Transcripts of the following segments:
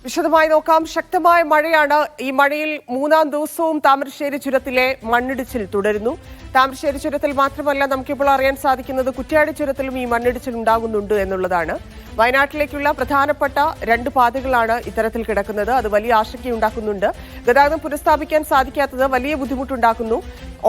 വിശദമായി നോക്കാം. ശക്തമായ മഴയാണ്. ഈ മഴയിൽ മൂന്നാം ദിവസവും താമരശ്ശേരി ചുരത്തിലെ മണ്ണിടിച്ചിൽ തുടരുന്നു. താമരശ്ശേരി ചുരത്തിൽ മാത്രമല്ല, നമുക്കിപ്പോൾ അറിയാൻ സാധിക്കുന്നത് കുറ്റ്യാടി ചുരത്തിലും ഈ മണ്ണിടിച്ചിൽ ഉണ്ടാകുന്നുണ്ട് എന്നുള്ളതാണ്. വയനാട്ടിലേക്കുള്ള പ്രധാനപ്പെട്ട രണ്ട് പാതകളാണ് ഇത്തരത്തിൽ കിടക്കുന്നത്. അത് വലിയ ആശങ്കയുണ്ടാക്കുന്നുണ്ട്. ഗതാഗതം പുനഃസ്ഥാപിക്കാൻ സാധിക്കാത്തത് വലിയ ബുദ്ധിമുട്ടുണ്ടാക്കുന്നു.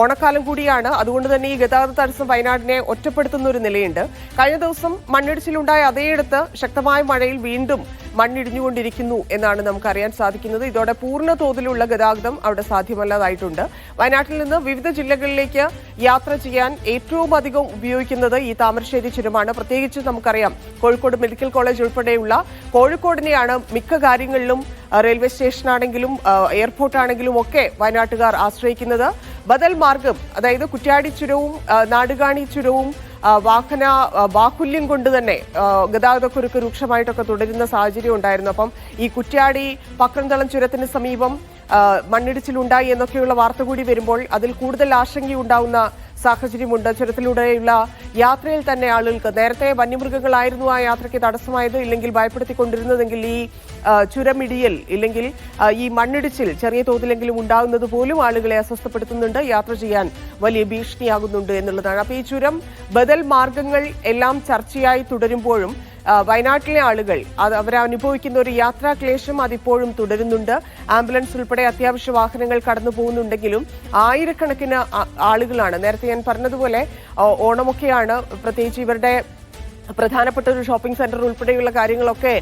ഓണക്കാലം കൂടിയാണ്. അതുകൊണ്ട് തന്നെ ഈ ഗതാഗത തടസ്സം വയനാടിനെ ഒറ്റപ്പെടുത്തുന്ന ഒരു നിലയുണ്ട്. കഴിഞ്ഞ ദിവസം മണ്ണിടിച്ചിലുണ്ടായ അതേയിടത്ത് ശക്തമായ മഴയിൽ വീണ്ടും മണ്ണിടിഞ്ഞുകൊണ്ടിരിക്കുന്നു എന്നാണ് നമുക്കറിയാൻ സാധിക്കുന്നത്. ഇതോടെ പൂർണ്ണ തോതിലുള്ള ഗതാഗതം അവിടെ സാധ്യമല്ലാതായിട്ടുണ്ട്. വയനാട്ടിൽ നിന്ന് വിവിധ ജില്ലകളിലേക്ക് യാത്ര ചെയ്യാൻ ഏറ്റവും അധികം ഉപയോഗിക്കുന്നത് ഈ താമരശ്ശേരി ചുരമാണ്. പ്രത്യേകിച്ച് നമുക്കറിയാം, കോഴിക്കോട് മെഡിക്കൽ കോളേജ് ഉൾപ്പെടെയുള്ള കോഴിക്കോടിനെയാണ് മിക്ക കാര്യങ്ങളിലും റെയിൽവേ സ്റ്റേഷനാണെങ്കിലും എയർപോർട്ടാണെങ്കിലും ഒക്കെ വയനാട്ടുകാർ ആശ്രയിക്കുന്നത്. ബദൽ മാർഗം, അതായത് കുറ്റ്യാടി ചുരവും നാടുകാണി ചുരവും വാഹന ബാഹുല്യം കൊണ്ട് തന്നെ ഗതാഗതക്കുരുക്ക് രൂക്ഷമായിട്ടൊക്കെ തുടരുന്ന സാഹചര്യം ഉണ്ടായിരുന്നു. അപ്പം ഈ കുറ്റ്യാടി പക്രന്തളം ചുരത്തിന് സമീപം മണ്ണിടിച്ചിലുണ്ടായി എന്നൊക്കെയുള്ള വാർത്ത കൂടി വരുമ്പോൾ അതിൽ കൂടുതൽ ആശങ്കയുണ്ടാവുന്ന സാഹചര്യമുണ്ട്. ചുരത്തിലൂടെയുള്ള യാത്രയിൽ തന്നെ ആളുകൾക്ക് നേരത്തെ വന്യമൃഗങ്ങളായിരുന്നു ആ യാത്രയ്ക്ക് തടസ്സമായത്, ഇല്ലെങ്കിൽ ഭയപ്പെടുത്തിക്കൊണ്ടിരുന്നതെങ്കിൽ ഈ ചുരമിടിയൽ ഇല്ലെങ്കിൽ ഈ മണ്ണിടിച്ചിൽ ചെറിയ തോതിലെങ്കിലും ഉണ്ടാകുന്നത് പോലും ആളുകളെ അസ്വസ്ഥപ്പെടുത്തുന്നുണ്ട്, യാത്ര ചെയ്യാൻ വലിയ ഭീഷണിയാകുന്നുണ്ട് എന്നുള്ളതാണ്. അപ്പോൾ ഈ ചുരം ബദൽ മാർഗങ്ങൾ എല്ലാം ചർച്ചയായി തുടരുമ്പോഴും വയനാട്ടിലെ ആളുകൾ അവരനുഭവിക്കുന്ന ഒരു യാത്രാ ക്ലേശം അതിപ്പോഴും തുടരുന്നുണ്ട്. ആംബുലൻസ് ഉൾപ്പെടെ അത്യാവശ്യ വാഹനങ്ങൾ കടന്നു പോകുന്നുണ്ടെങ്കിലും ആയിരക്കണക്കിന് ആളുകളാണ്. നേരത്തെ ഞാൻ പറഞ്ഞതുപോലെ ഓണമൊക്കെയാണ്, പ്രത്യേകിച്ച് ഇവരുടെ പ്രധാനപ്പെട്ട ഒരു ഷോപ്പിംഗ് സെന്റർ ഉൾപ്പെടെയുള്ള കാര്യങ്ങളൊക്കെ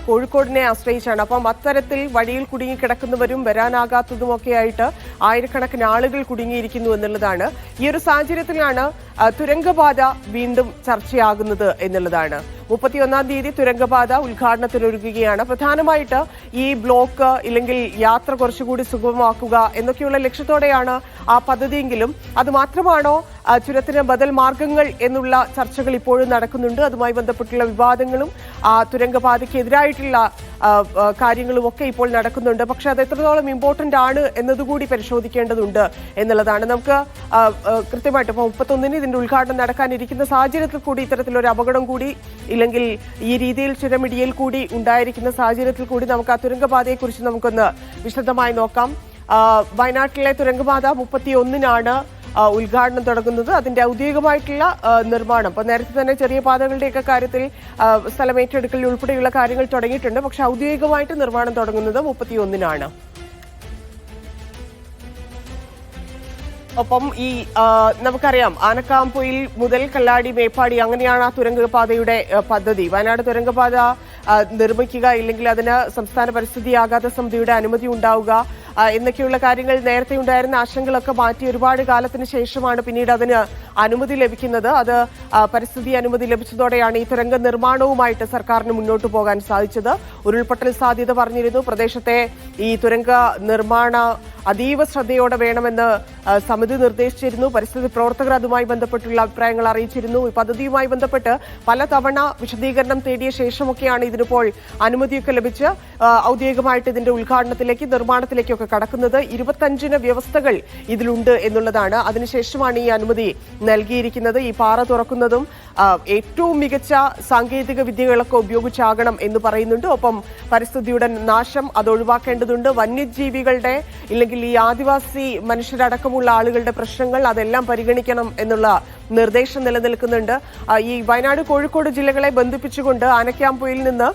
കോഴിക്കോടിനെ ആശ്രയിച്ചാണ്. അപ്പം അത്തരത്തിൽ വഴിയിൽ കുടുങ്ങിക്കിടക്കുന്നവരും വരാനാകാത്തതുമൊക്കെ ആയിട്ട് ആയിരക്കണക്കിന് ആളുകൾ കുടുങ്ങിയിരിക്കുന്നു എന്നുള്ളതാണ്. ഈ ഒരു സാഹചര്യത്തിലാണ് തുരങ്കപാത വീണ്ടും ചർച്ചയാകുന്നത് എന്നുള്ളതാണ്. 31-ാം തീയതി തുരങ്കപാത ഉദ്ഘാടനത്തിനൊരുങ്ങുകയാണ്. പ്രധാനമായിട്ട് ഈ ബ്ലോക്ക് ഇല്ലെങ്കിൽ യാത്ര കുറച്ചുകൂടി സുഗമമാക്കുക എന്നൊക്കെയുള്ള ലക്ഷ്യത്തോടെയാണ് ആ പദ്ധതിയെങ്കിലും അത് മാത്രമാണോ ചുരത്തിന് ബദൽ മാർഗങ്ങൾ എന്നുള്ള ചർച്ചകൾ ഇപ്പോഴും നടക്കുന്നുണ്ട്. അതുമായി ബന്ധപ്പെട്ടുള്ള വിവാദങ്ങളും തുരങ്കപാതയ്ക്കെതിരായിട്ടുള്ള കാര്യങ്ങളും ഒക്കെ ഇപ്പോൾ നടക്കുന്നുണ്ട്. പക്ഷെ അത് എത്രത്തോളം ഇമ്പോർട്ടന്റ് ആണ് എന്നതുകൂടി പരിശോധിക്കേണ്ടതുണ്ട് എന്നുള്ളതാണ്. നമുക്ക് കൃത്യമായിട്ട് ഇപ്പോൾ 31-ന് ഇതിന്റെ ഉദ്ഘാടനം നടക്കാനിരിക്കുന്ന സാഹചര്യത്തിൽ കൂടി ഇത്തരത്തിലൊരു അപകടം കൂടി ഇല്ലെങ്കിൽ ഈ രീതിയിൽ ചുരമിടിയൽ കൂടി ഉണ്ടായിരിക്കുന്ന സാഹചര്യത്തിൽ കൂടി നമുക്ക് ആ തുരങ്കപാതയെക്കുറിച്ച് നമുക്കൊന്ന് വിശദമായി നോക്കാം. വയനാട്ടിലെ തുരങ്കപാത 31-നാണ് ഉദ്ഘാടനം തുടങ്ങുന്നത്. അതിന്റെ ഔദ്യോഗികമായിട്ടുള്ള നിർമ്മാണം ഇപ്പൊ നേരത്തെ തന്നെ ചെറിയ പാതകളുടെയൊക്കെ കാര്യത്തിൽ സ്ഥലമേറ്റെടുക്കൽ ഉൾപ്പെടെയുള്ള കാര്യങ്ങൾ തുടങ്ങിയിട്ടുണ്ട്. പക്ഷെ ഔദ്യോഗികമായിട്ട് നിർമ്മാണം തുടങ്ങുന്നത് 31-നാണ്. ഒപ്പം ഈ നമുക്കറിയാം, ആനക്കാംപൊയിൽ മുതൽ കല്ലാടി മേപ്പാടി അങ്ങനെയാണ് ആ തുരങ്കപാതയുടെ പദ്ധതി. വയനാട് തുരങ്കപാത നിർമ്മിക്കുക ഇല്ലെങ്കിൽ അതിന് സംസ്ഥാന പരിസ്ഥിതി ആഘാത സമിതിയുടെ അനുമതി ഉണ്ടാവുക എന്നൊക്കെയുള്ള കാര്യങ്ങൾ നേരത്തെ ഉണ്ടായിരുന്ന ആശങ്കകളൊക്കെ മാറ്റി ഒരുപാട് കാലത്തിന് ശേഷമാണ് പിന്നീട് അതിന് അനുമതി ലഭിക്കുന്നത്. അത് പരിസ്ഥിതി അനുമതി ലഭിച്ചതോടെയാണ് ഈ തുരങ്ക നിർമ്മാണവുമായിട്ട് സർക്കാരിന് മുന്നോട്ട് പോകാൻ സാധിച്ചത്. ഉരുൾപൊട്ടൽ സാധ്യത പറഞ്ഞിരുന്നു. പ്രദേശത്തെ ഈ തുരങ്ക നിർമ്മാണ അതീവ ശ്രദ്ധയോടെ വേണമെന്ന് സമിതി നിർദ്ദേശിച്ചിരുന്നു. പരിസ്ഥിതി പ്രവർത്തകർ അതുമായി ബന്ധപ്പെട്ടുള്ള അഭിപ്രായങ്ങൾ അറിയിച്ചിരുന്നു. ഈ പദ്ധതിയുമായി ബന്ധപ്പെട്ട് പലതവണ വിശദീകരണം തേടിയ ശേഷമൊക്കെയാണ് ഇതിനിപ്പോൾ അനുമതിയൊക്കെ ലഭിച്ച് ഔദ്യോഗികമായിട്ട് ഇതിന്റെ ഉദ്ഘാടനത്തിലേക്ക് നിർമ്മാണത്തിലേക്കൊക്കെ കടക്കുന്നത്. 25 വ്യവസ്ഥകൾ ഇതിലുണ്ട് എന്നുള്ളതാണ്. അതിനുശേഷമാണ് ഈ അനുമതി നൽകിയിരിക്കുന്നത്. ഈ പാറ തുറക്കുന്നതും ഏറ്റവും മികച്ച സാങ്കേതിക വിദ്യകളൊക്കെ ഉപയോഗിച്ചാകണം എന്ന് പറയുന്നുണ്ട്. ഒപ്പം പരിസ്ഥിതിയുടെ നാശം അത് ഒഴിവാക്കേണ്ടതുണ്ട്. വന്യജീവികളുടെ ഇല്ലെങ്കിൽ ഈ ആദിവാസി മനുഷ്യരടക്കമുള്ള ആളുകളുടെ പ്രശ്നങ്ങൾ അതെല്ലാം പരിഗണിക്കണം എന്നുള്ള നിർദ്ദേശം നിലനിൽക്കുന്നുണ്ട്. ഈ വയനാട് കോഴിക്കോട് ജില്ലകളെ ബന്ധിപ്പിച്ചുകൊണ്ട് ആനക്കാംപൊയിൽ നിന്ന്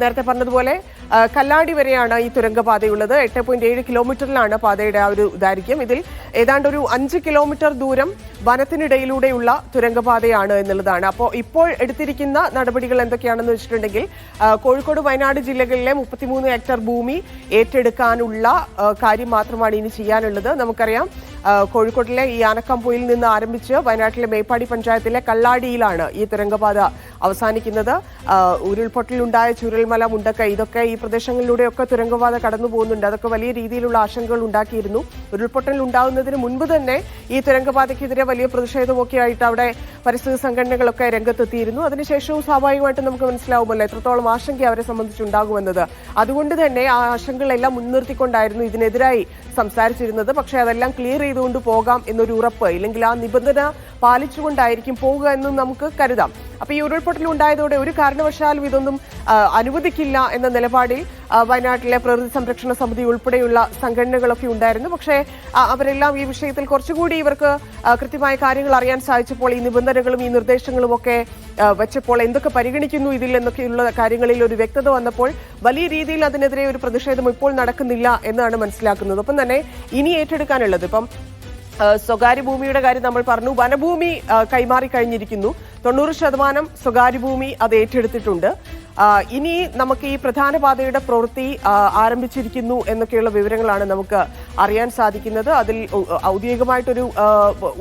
നേരത്തെ പറഞ്ഞതുപോലെ കല്ലാടി വരെയാണ് ഈ തുരങ്കപാതയുള്ളത്. 8.7 കിലോമീറ്ററിലാണ് പാതയുടെ ആ ഒരു ദൈർഘ്യം. ഇതിൽ ഏതാണ്ട് ഒരു 5 കിലോമീറ്റർ ദൂരം വനത്തിനിടയിലൂടെയുള്ള തുരങ്കപാതയാണ് എന്നുള്ളതാണ്. അപ്പോൾ ഇപ്പോൾ എടുത്തിരിക്കുന്ന നടപടികൾ എന്തൊക്കെയാണെന്ന് വെച്ചിട്ടുണ്ടെങ്കിൽ, കോഴിക്കോട് വയനാട് ജില്ലകളിലെ 33 ഹെക്ടർ ഭൂമി ഏറ്റെടുക്കാനുള്ള കാര്യം മാത്രമാണ് ഇനി ചെയ്യാനുള്ളത്. നമുക്കറിയാം, കോഴിക്കോട്ടിലെ ഈ ആനക്കാംപൊയിൽ നിന്ന് ആരംഭിച്ച് വയനാട്ടിലെ മേപ്പാടി പഞ്ചായത്തിലെ കല്ലാടിയിലാണ് ഈ തുരങ്കപാത അവസാനിക്കുന്നത്. ഉരുൾപൊട്ടലുണ്ടായ ചൂരൽമല, മുണ്ടക്കൈ, ഇതൊക്കെ ഈ പ്രദേശങ്ങളിലൂടെയൊക്കെ തുരങ്കപാത കടന്നു പോകുന്നുണ്ട്. അതൊക്കെ വലിയ രീതിയിലുള്ള ആശങ്കകൾ ഉണ്ടാക്കിയിരുന്നു. ഉരുൾപൊട്ടൽ ഉണ്ടാകുന്നതിന് മുൻപ് തന്നെ ഈ തുരങ്കപാതയ്ക്കെതിരെ വലിയ പ്രതിഷേധമൊക്കെ ആയിട്ട് അവിടെ പരിസ്ഥിതി സംഘടനകളൊക്കെ രംഗത്തെത്തിയിരുന്നു. അതിനുശേഷവും സ്വാഭാവികമായിട്ടും നമുക്ക് മനസ്സിലാവുമല്ലോ എത്രത്തോളം ആശങ്ക അവരെ സംബന്ധിച്ചുണ്ടാകുമെന്നത്. അതുകൊണ്ട് തന്നെ ആ ആശങ്കകളെല്ലാം മുൻനിർത്തിക്കൊണ്ടായിരുന്നു ഇതിനെതിരായി സംസാരിച്ചിരുന്നത്. പക്ഷേ അതെല്ലാം ക്ലിയർ ചെയ്തുകൊണ്ട് പോകാം എന്നൊരു ഉറപ്പ്, ഇല്ലെങ്കിൽ ആ നിബന്ധന പാലിച്ചുകൊണ്ടായിരിക്കും പോവുക എന്നും നമുക്ക് കരുതാം. അപ്പൊ ഈ ഉരുൾപൊട്ടൽ ഉണ്ടായതോടെ ഒരു കാരണവശാലും ഇതൊന്നും അനുവദിക്കില്ല എന്ന നിലപാടിൽ വയനാട്ടിലെ പ്രകൃതി സംരക്ഷണ സമിതി ഉൾപ്പെടെയുള്ള സംഘടനകളൊക്കെ ഉണ്ടായിരുന്നു. പക്ഷേ അവരെല്ലാം ഈ വിഷയത്തിൽ കുറച്ചുകൂടി ഇവർക്ക് കൃത്യമായ കാര്യങ്ങൾ അറിയാൻ സാധിച്ചപ്പോൾ ഈ നിബന്ധനകളും ഈ നിർദ്ദേശങ്ങളും ഒക്കെ വെച്ചപ്പോൾ എന്തൊക്കെ പരിഗണിക്കുന്നു ഇതിൽ എന്നൊക്കെയുള്ള കാര്യങ്ങളിൽ ഒരു വ്യക്തത വന്നപ്പോൾ വലിയ രീതിയിൽ അതിനെതിരെ ഒരു പ്രതിഷേധം ഇപ്പോൾ നടക്കുന്നില്ല എന്നാണ് മനസ്സിലാക്കുന്നത്. ഒപ്പം തന്നെ ഇനി ഏറ്റെടുക്കാനുള്ളത് ഇപ്പം സ്വകാര്യ ഭൂമിയുടെ കാര്യം നമ്മൾ പറഞ്ഞു. വനഭൂമി കൈമാറി കഴിഞ്ഞിരിക്കുന്നു. 90% സ്വകാര്യ ഭൂമി അത് ഏറ്റെടുത്തിട്ടുണ്ട്. ഇനി നമുക്ക് ഈ പ്രധാന പാതയുടെ പ്രവൃത്തി ആരംഭിച്ചിരിക്കുന്നു എന്നൊക്കെയുള്ള വിവരങ്ങളാണ് നമുക്ക് അറിയാൻ സാധിക്കുന്നത്. അതിൽ ഔദ്യോഗികമായിട്ടൊരു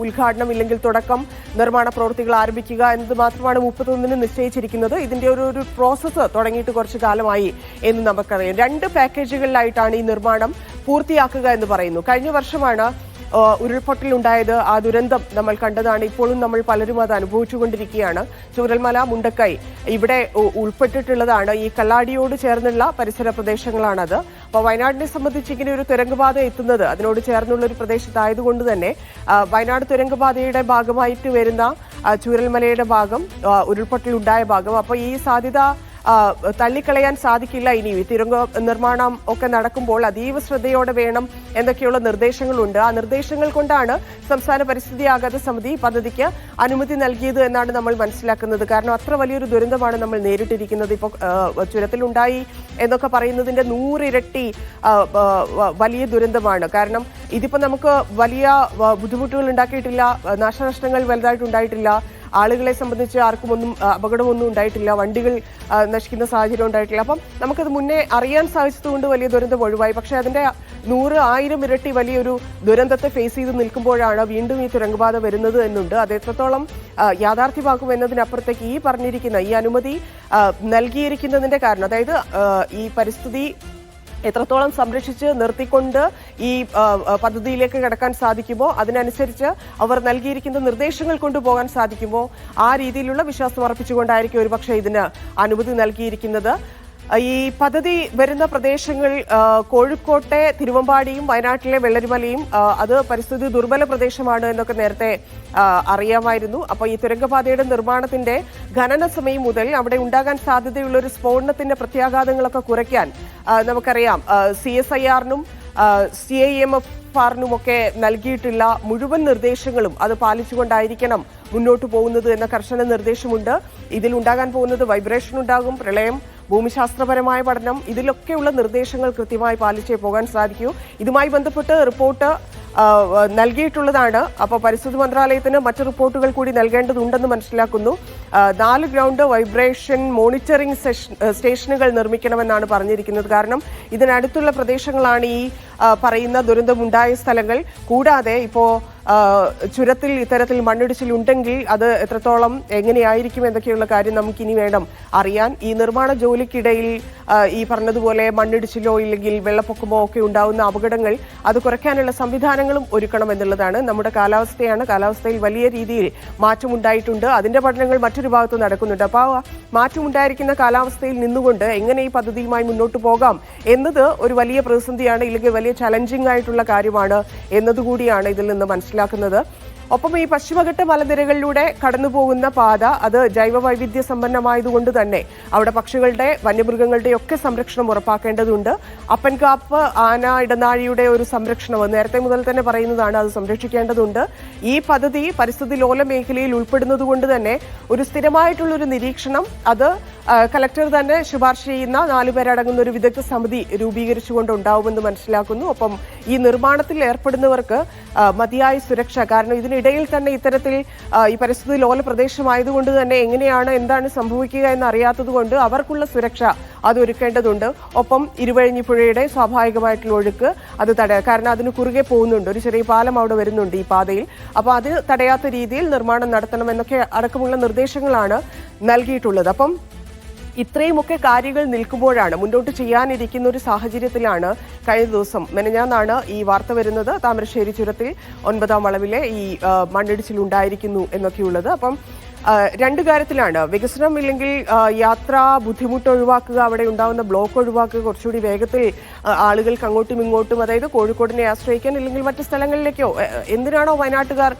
ഉദ്ഘാടനം ഇല്ലെങ്കിൽ തുടക്കം നിർമ്മാണ പ്രവൃത്തികൾ ആരംഭിക്കുക എന്നത് മാത്രമാണ് 31-ന് നിശ്ചയിച്ചിരിക്കുന്നത്. ഇതിന്റെ ഒരു പ്രോസസ്സ് തുടങ്ങിയിട്ട് കുറച്ചു കാലമായി എന്ന് നമുക്കറിയാം. 2 പാക്കേജുകളിലായിട്ടാണ് ഈ നിർമ്മാണം പൂർത്തിയാക്കുക എന്ന് പറയുന്നു. കഴിഞ്ഞ വർഷമാണ് ഉരുൾപൊട്ടലുണ്ടായത്. ആ ദുരന്തം നമ്മൾ കണ്ടതാണ്. ഇപ്പോഴും നമ്മൾ പലരും അത് അനുഭവിച്ചുകൊണ്ടിരിക്കുകയാണ്. ചൂരൽമല, മുണ്ടക്കൈ ഇവിടെ ഉൾപ്പെട്ടിട്ടുള്ളതാണ്. ഈ കല്ലാടിയോട് ചേർന്നുള്ള പരിസര പ്രദേശങ്ങളാണത്. അപ്പോൾ വയനാടിനെ സംബന്ധിച്ച് ഇങ്ങനെ ഒരു തുരങ്കപാത എത്തുന്നത് അതിനോട് ചേർന്നുള്ള ഒരു പ്രദേശത്തായതുകൊണ്ട് തന്നെ വയനാട് തുരങ്കപാതയുടെ ഭാഗമായിട്ട് വരുന്ന ചൂരൽമലയുടെ ഭാഗം, ഉരുൾപൊട്ടലുണ്ടായ ഭാഗം, അപ്പോൾ ഈ സാധ്യത തള്ളിക്കളയാൻ സാധിക്കില്ല. ഇനി തുരങ്ക നിർമ്മാണം ഒക്കെ നടക്കുമ്പോൾ അതീവ ശ്രദ്ധയോടെ വേണം എന്നൊക്കെയുള്ള നിർദ്ദേശങ്ങളുണ്ട്. ആ നിർദ്ദേശങ്ങൾ കൊണ്ടാണ് സംസ്ഥാന പരിസ്ഥിതി ആഘാത സമിതി പദ്ധതിക്ക് അനുമതി നൽകിയത് എന്നാണ് നമ്മൾ മനസ്സിലാക്കുന്നത്. കാരണം അത്ര വലിയൊരു ദുരന്തമാണ് നമ്മൾ നേരിട്ടിരിക്കുന്നത്. ഇപ്പോൾ ചുരത്തിലുണ്ടായി എന്നൊക്കെ പറയുന്നതിന്റെ 100 ഇരട്ടി വലിയ ദുരന്തമാണ്. കാരണം ഇതിപ്പോ നമുക്ക് വലിയ ബുദ്ധിമുട്ടുകൾ ഉണ്ടാക്കിയിട്ടില്ല, നാശനഷ്ടങ്ങൾ വലുതായിട്ടുണ്ടായിട്ടില്ല, ആളുകളെ സംബന്ധിച്ച് ആർക്കും ഒന്നും അപകടമൊന്നും ഉണ്ടായിട്ടില്ല, വണ്ടികൾ നശിക്കുന്ന സാഹചര്യം ഉണ്ടായിട്ടില്ല. അപ്പം നമുക്കത് മുന്നേ അറിയാൻ സാധിച്ചതുകൊണ്ട് വലിയ ദുരന്തം ഒഴിവായി. പക്ഷെ അതിന്റെ 100,000 ഇരട്ടി വലിയൊരു ദുരന്തത്തെ ഫേസ് ചെയ്ത് നിൽക്കുമ്പോഴാണ് വീണ്ടും ഈ തുരങ്കപാത വരുന്നത് എന്നുണ്ട്. അത് എത്രത്തോളം യാഥാർത്ഥ്യമാക്കും എന്നതിനപ്പുറത്തേക്ക് ഈ പറഞ്ഞിരിക്കുന്ന ഈ അനുമതി നൽകിയിരിക്കുന്നതിന്റെ കാരണം, അതായത് ഈ പരിസ്ഥിതി എത്രത്തോളം സംരക്ഷിച്ച് നിർത്തിക്കൊണ്ട് ഈ പദ്ധതിയിലേക്ക് കടക്കാൻ സാധിക്കുമോ, അതിനനുസരിച്ച് അവർ നൽകിയിരിക്കുന്ന നിർദ്ദേശങ്ങൾ കൊണ്ടുപോകാൻ സാധിക്കുമോ, ആ രീതിയിലുള്ള വിശ്വാസം അർപ്പിച്ചുകൊണ്ടായിരിക്കും ഒരുപക്ഷെ ഇതിന് അനുമതി നൽകിയിരിക്കുന്നത്. ഈ പദ്ധതി വരുന്ന പ്രദേശങ്ങൾ കോഴിക്കോട്ടെ തിരുവമ്പാടിയും വയനാട്ടിലെ വെള്ളരിമലയും അത് പരിസ്ഥിതി ദുർബല പ്രദേശമാണ് എന്നൊക്കെ നേരത്തെ അറിയാമായിരുന്നു. അപ്പോൾ ഈ തുരങ്കപാതയുടെ നിർമ്മാണത്തിന്റെ ഖനന സമയം മുതൽ അവിടെ ഉണ്ടാകാൻ സാധ്യതയുള്ള ഒരു സ്ഫോടനത്തിന്റെ പ്രത്യാഘാതങ്ങളൊക്കെ കുറയ്ക്കാൻ നമുക്കറിയാം CSIR-നും CIMFR-നുമൊക്കെ നൽകിയിട്ടുള്ള മുഴുവൻ നിർദ്ദേശങ്ങളും അത് പാലിച്ചുകൊണ്ടായിരിക്കണം മുന്നോട്ട് പോകുന്നത് എന്ന കർശന നിർദ്ദേശമുണ്ട്. ഇതിൽ ഉണ്ടാകാൻ പോകുന്നത് വൈബ്രേഷൻ ഉണ്ടാകും, പ്രളയം, ഭൂമിശാസ്ത്രപരമായ പഠനം, ഇതിലൊക്കെയുള്ള നിർദ്ദേശങ്ങൾ കൃത്യമായി പാലിച്ചേ പോകാൻ സാധിക്കൂ. ഇതുമായി ബന്ധപ്പെട്ട് റിപ്പോർട്ട് നൽകിയിട്ടുള്ളതാണ്. അപ്പോൾ പരിസ്ഥിതി മന്ത്രാലയത്തിന് മറ്റ് റിപ്പോർട്ടുകൾ കൂടി നൽകേണ്ടതുണ്ടെന്ന് മനസ്സിലാക്കുന്നു. 4 ഗ്രൗണ്ട് വൈബ്രേഷൻ മോണിറ്ററിംഗ് സ്റ്റേഷനുകൾ നിർമ്മിക്കണമെന്നാണ് പറഞ്ഞിരിക്കുന്നത്. കാരണം ഇതിനടുത്തുള്ള പ്രദേശങ്ങളാണ് ഈ പറയുന്ന ദുരന്തമുണ്ടായ സ്ഥലങ്ങൾ. കൂടാതെ ഇപ്പോൾ ചുരത്തിൽ ഇത്തരത്തിൽ മണ്ണിടിച്ചിലുണ്ടെങ്കിൽ അത് എത്രത്തോളം എങ്ങനെയായിരിക്കും എന്നൊക്കെയുള്ള കാര്യം നമുക്കിനി വേണം അറിയാൻ. ഈ നിർമ്മാണ ജോലിക്കിടയിൽ ഈ പറഞ്ഞതുപോലെ മണ്ണിടിച്ചിലോ ഇല്ലെങ്കിൽ വെള്ളപ്പൊക്കമോ ഒക്കെ ഉണ്ടാവുന്ന അപകടങ്ങൾ അത് കുറയ്ക്കാനുള്ള സംവിധാനങ്ങളും ഒരുക്കണം എന്നുള്ളതാണ്. നമ്മുടെ കാലാവസ്ഥയാണ്, കാലാവസ്ഥയിൽ വലിയ രീതിയിൽ മാറ്റമുണ്ടായിട്ടുണ്ട്. അതിന്റെ പഠനങ്ങൾ മറ്റൊരു ഭാഗത്ത് നടക്കുന്നുണ്ട്. അപ്പോൾ ആ മാറ്റമുണ്ടായിരിക്കുന്ന കാലാവസ്ഥയിൽ നിന്നുകൊണ്ട് എങ്ങനെ ഈ പദ്ധതിയുമായി മുന്നോട്ട് പോകാം എന്നത് ഒരു വലിയ പ്രതിസന്ധിയാണ്, ഇല്ലെങ്കിൽ വലിയ ചലഞ്ചിങ് ആയിട്ടുള്ള കാര്യമാണ് എന്നതുകൂടിയാണ് ഇതിൽ നിന്ന് മനസ്സിലാക്കുന്നത്. ഒപ്പം ഈ പശ്ചിമഘട്ട മലനിരകളിലൂടെ കടന്നുപോകുന്ന പാത അത് ജൈവ വൈവിധ്യ സമ്പന്നമായതുകൊണ്ട് തന്നെ അവിടെ പക്ഷികളുടെ വന്യമൃഗങ്ങളുടെ ഒക്കെ സംരക്ഷണം ഉറപ്പാക്കേണ്ടതുണ്ട്. അപ്പൻകാപ്പ് ആന ഇടനാഴിയുടെ ഒരു സംരക്ഷണം നേരത്തെ മുതൽ തന്നെ പറയുന്നതാണ്, അത് സംരക്ഷിക്കേണ്ടതുണ്ട്. ഈ പദ്ധതി പരിസ്ഥിതി ലോല മേഖലയിൽ ഉൾപ്പെടുന്നത് കൊണ്ട് തന്നെ ഒരു സ്ഥിരമായിട്ടുള്ളൊരു നിരീക്ഷണം അത് കലക്ടർ തന്നെ ശുപാർശ ചെയ്യുന്ന 4 പേരടങ്ങുന്ന ഒരു വിദഗ്ധ സമിതി രൂപീകരിച്ചുകൊണ്ട് ഉണ്ടാവുമെന്ന് മനസ്സിലാക്കുന്നു. ഒപ്പം ഈ നിർമ്മാണത്തിൽ ഏർപ്പെടുന്നവർക്ക് മതിയായ സുരക്ഷ, കാരണം ഇതിനിടയിൽ തന്നെ ഇത്തരത്തിൽ ഈ പരിസ്ഥിതി ലോല പ്രദേശമായതുകൊണ്ട് തന്നെ എങ്ങനെയാണ് എന്താണ് സംഭവിക്കുക എന്ന് അറിയാത്തത് കൊണ്ട് അവർക്കുള്ള സുരക്ഷ അത് ഒരുക്കേണ്ടതുണ്ട്. ഒപ്പം ഇരുവഴിഞ്ഞിപ്പുഴയുടെ സ്വാഭാവികമായിട്ടുള്ള ഒഴുക്ക് അത് തടയാം, കാരണം അതിന് കുറുകെ പോകുന്നുണ്ട്, ഒരു ചെറിയ പാലം അവിടെ വരുന്നുണ്ട് ഈ പാതയിൽ. അപ്പോൾ അത് തടയാത്ത രീതിയിൽ നിർമ്മാണം നടത്തണമെന്നൊക്കെ അടക്കമുള്ള നിർദ്ദേശങ്ങളാണ് നൽകിയിട്ടുള്ളത്. അപ്പം ഇത്രയുമൊക്കെ കാര്യങ്ങൾ നിൽക്കുമ്പോഴാണ്, മുന്നോട്ട് ചെയ്യാനിരിക്കുന്ന ഒരു സാഹചര്യത്തിലാണ് കഴിഞ്ഞ ദിവസം മെനഞ്ഞാന്നാണ് ഈ വാർത്ത വരുന്നത്, താമരശ്ശേരി ചുരത്തിൽ 9ാം വളവിലെ ഈ മണ്ണിടിച്ചിലുണ്ടായിരിക്കുന്നു എന്നൊക്കെയുള്ളത്. അപ്പം രണ്ട് കാര്യത്തിലാണ്. വികസനം ഇല്ലെങ്കിൽ യാത്രാ ബുദ്ധിമുട്ട് ഒഴിവാക്കുക, അവിടെ ഉണ്ടാകുന്ന ബ്ലോക്ക് ഒഴിവാക്കുക, കുറച്ചുകൂടി വേഗത്തിൽ ആളുകൾക്ക് അങ്ങോട്ടും ഇങ്ങോട്ടും, അതായത് കോഴിക്കോടിനെ ആശ്രയിക്കാൻ അല്ലെങ്കിൽ മറ്റ് സ്ഥലങ്ങളിലേക്കോ എന്തിനാണോ വയനാട്ടുകാർ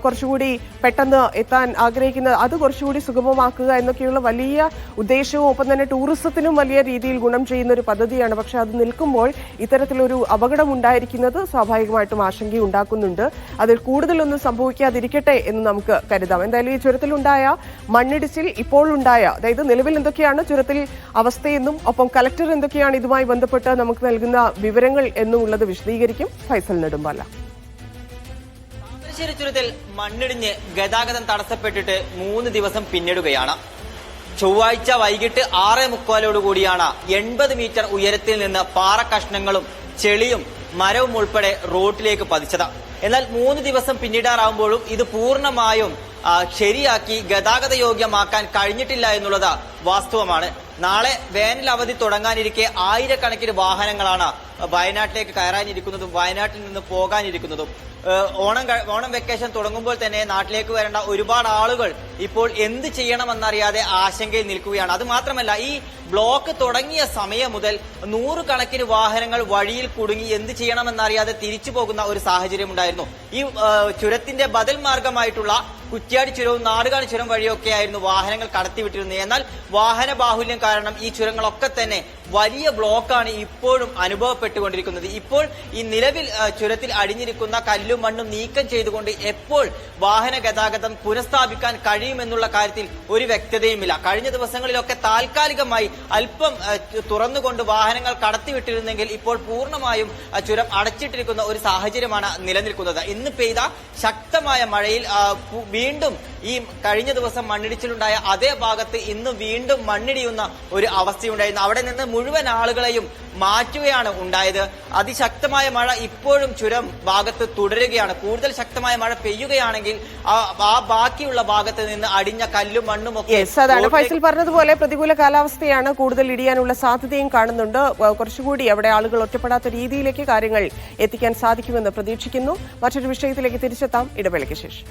കുറച്ചുകൂടി പെട്ടെന്ന് എത്താൻ ആഗ്രഹിക്കുന്നത് അത് കുറച്ചുകൂടി സുഗമമാക്കുക എന്നൊക്കെയുള്ള വലിയ ഉദ്ദേശവും ഒപ്പം തന്നെ ടൂറിസത്തിനും വലിയ രീതിയിൽ ഗുണം ചെയ്യുന്ന ഒരു പദ്ധതിയാണ്. പക്ഷെ അത് നിൽക്കുമ്പോൾ ഇത്തരത്തിലൊരു അപകടം ഉണ്ടായിരിക്കുന്നത് സ്വാഭാവികമായിട്ടും ആശങ്കയുണ്ടാക്കുന്നുണ്ട്. അതിൽ കൂടുതലൊന്നും സംഭവിക്കാതിരിക്കട്ടെ എന്ന് നമുക്ക് കരുതാം. എന്തായാലും ഈ ചുരത്തിലുണ്ടായ മണ്ണിടിച്ചിൽ ഇപ്പോഴുണ്ടായ, അതായത് നിലവിൽ എന്തൊക്കെയാണ് ചുരത്തിൽ അവസ്ഥയെന്നും ഒപ്പം കലക്ടർ എന്തൊക്കെയാണ് ഇതുമായി ബന്ധപ്പെട്ട് നമുക്ക് നൽകുന്ന വിവരങ്ങൾ എന്നുള്ളത് വിശദീകരിക്കും ഫൈസൽ നെടുമ്പാല. താമരശ്ശേരി ചുരത്തിൽ മണ്ണിടിഞ്ഞ് ഗതാഗതം തടസ്സപ്പെട്ടിട്ട് 3 ദിവസം പിന്നിടുകയാണ്. ചൊവ്വാഴ്ച വൈകിട്ട് 6:45 കൂടിയാണ് 80 മീറ്റർ ഉയരത്തിൽ നിന്ന് പാറക്കഷ്ണങ്ങളും ചെളിയും മരവും ഉൾപ്പെടെ റോഡിലേക്ക് പതിച്ചത്. എന്നാൽ 3 ദിവസം പിന്നിടാറാവുമ്പോഴും ഇത് പൂർണ്ണമായും ശരിയാക്കി ഗതാഗത യോഗ്യമാക്കാൻ കഴിഞ്ഞിട്ടില്ല എന്നുള്ളത് വാസ്തവമാണ്. നാളെ വേനൽ അവധി തുടങ്ങാനിരിക്കെ ആയിരക്കണക്കിന് വാഹനങ്ങളാണ് വയനാട്ടിലേക്ക് കയറാനിരിക്കുന്നതും വയനാട്ടിൽ നിന്ന് പോകാനിരിക്കുന്നതും. ഓണം വെക്കേഷൻ തുടങ്ങുമ്പോൾ തന്നെ നാട്ടിലേക്ക് വരേണ്ട ഒരുപാട് ആളുകൾ ഇപ്പോൾ എന്ത് ചെയ്യണമെന്നറിയാതെ ആശങ്കയിൽ നിൽക്കുകയാണ്. അത് മാത്രമല്ല, ഈ ബ്ലോക്ക് തുടങ്ങിയ സമയം മുതൽ 100 കണക്കിന് വാഹനങ്ങൾ വഴിയിൽ കുടുങ്ങി എന്ത് ചെയ്യണമെന്നറിയാതെ തിരിച്ചു പോകുന്ന ഒരു സാഹചര്യം ഉണ്ടായിരുന്നു. ഈ ചുരത്തിന്റെ ബദൽ മാർഗമായിട്ടുള്ള കുറ്റ്യാടി ചുരവും നാടുകാണി ചുരം വഴിയൊക്കെയായിരുന്നു വാഹനങ്ങൾ കടത്തിവിട്ടിരുന്നത്. എന്നാൽ വാഹന ബാഹുല്യം കാരണം ഈ ചുരങ്ങളൊക്കെ തന്നെ വലിയ ബ്ലോക്കാണ് ഇപ്പോഴും അനുഭവപ്പെട്ടുകൊണ്ടിരിക്കുന്നത്. ഇപ്പോൾ ഈ നിലവിൽ ചുരത്തിൽ അടിഞ്ഞിരിക്കുന്ന കല്ലും മണ്ണും നീക്കം ചെയ്തുകൊണ്ട് എപ്പോൾ വാഹന ഗതാഗതം പുനഃസ്ഥാപിക്കാൻ കഴിയുമെന്നുള്ള കാര്യത്തിൽ ഒരു വ്യക്തതയുമില്ല. കഴിഞ്ഞ ദിവസങ്ങളിലൊക്കെ താൽക്കാലികമായി അല്പം തുറന്നുകൊണ്ട് വാഹനങ്ങൾ കടത്തിവിട്ടിരുന്നെങ്കിൽ ഇപ്പോൾ പൂർണ്ണമായും ചുരം അടച്ചിട്ടിരിക്കുന്ന ഒരു സാഹചര്യമാണ് നിലനിൽക്കുന്നത്. ഇന്ന് പെയ്ത ശക്തമായ മഴയിൽ വീണ്ടും ഈ കഴിഞ്ഞ ദിവസം മണ്ണിടിച്ചിലുണ്ടായ അതേ ഭാഗത്ത് ഇന്ന് വീണ്ടും മണ്ണിടിയുന്ന ഒരു അവസ്ഥയുണ്ടായിരുന്നു. അവിടെ നിന്ന് മുഴുവൻ ആളുകളെയും മാറ്റുകയാണ് ഉണ്ടായത്. അതിശക്തമായ മഴ ഇപ്പോഴും ചുരം ഭാഗത്ത് തുടരുകയാണ്. കൂടുതൽ ശക്തമായ മഴ പെയ്യുകയാണെങ്കിൽ ആ ബാക്കിയുള്ള ഭാഗത്ത് നിന്ന് അടിഞ്ഞ കല്ലും മണ്ണും ഒക്കെ അതാണ് ഫൈസൽ പറഞ്ഞതുപോലെ പ്രതികൂല കാലാവസ്ഥയാണ്. കൂടുതൽ ഇടിയാനുള്ള സാധ്യതയും കാണുന്നുണ്ട്. കുറച്ചുകൂടി അവിടെ ആളുകൾ ഒറ്റപ്പെടാത്ത രീതിയിലേക്ക് കാര്യങ്ങൾ എത്തിക്കാൻ സാധിക്കുമെന്ന് പ്രതീക്ഷിക്കുന്നു. മറ്റൊരു വിഷയത്തിലേക്ക് തിരിച്ചെത്താം ഇടവേളയ്ക്ക് ശേഷം.